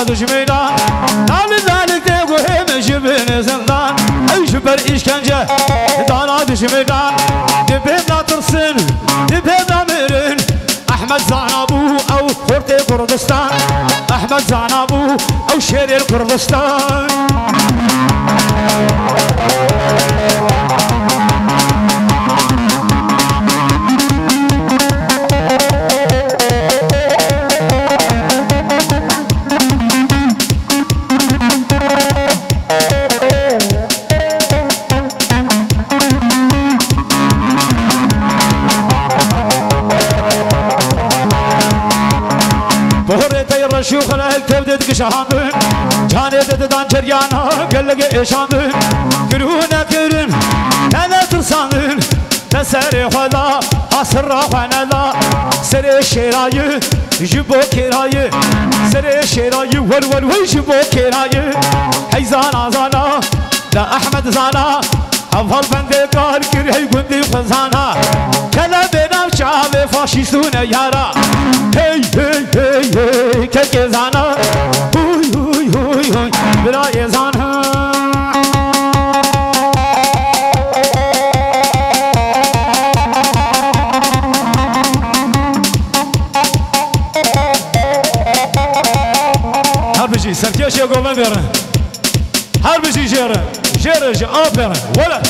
دشمنان نال ذلك تقوهم جبن زندان أي جبر إشكنجة دانا دشمنان دبنا ترسن دبنا مرن أحمد زعنابو أو خورتي كردستان أحمد زعنابو أو شير الكردستان شوخ الهل تبدد كشامن جاني تدان جريانا قلق إيشامن كرونا كرن أنا ترسامن تسري خلا أسرع خنلا سري شراي جبو كراي سري شراي ور جبو كراي حيزانا زانا لا أحمد زانا أفضل بندي قال كرهي قندي خزانا كلا بنا شعب فاشيستون يارا هي هي هي هي كيزانا هوي هوي هوي هوي بلا يزانا هربجي سرتيش يا قوم بيرن هربجي جيرن جيرج أبيرن ولا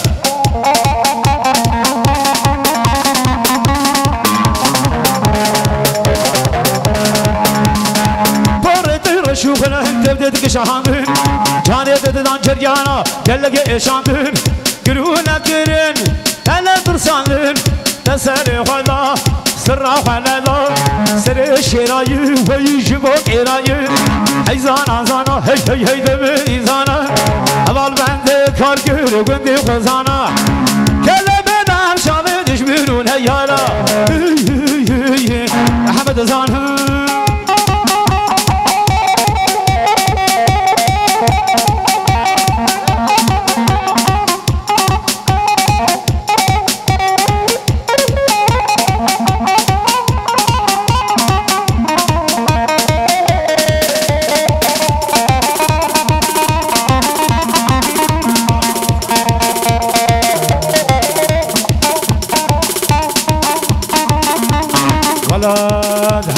شوفنا تبدد كشامن جاني تدان جريانا قلق إيشامن كرونا كرن أنا ترسامن تسري خلا سرع خلا سري شراي ويجبو كراي حيزانا زانا هي هي هي دبي زانا أبال بند كاركر قندي خزانا كلمنا شامن دشمنون هيالا أحمد زانا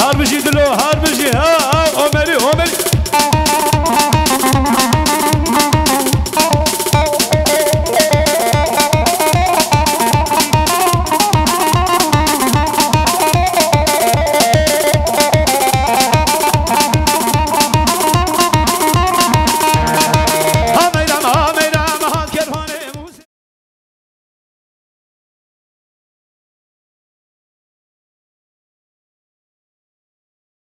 هربجي دلو هربجي ها عمري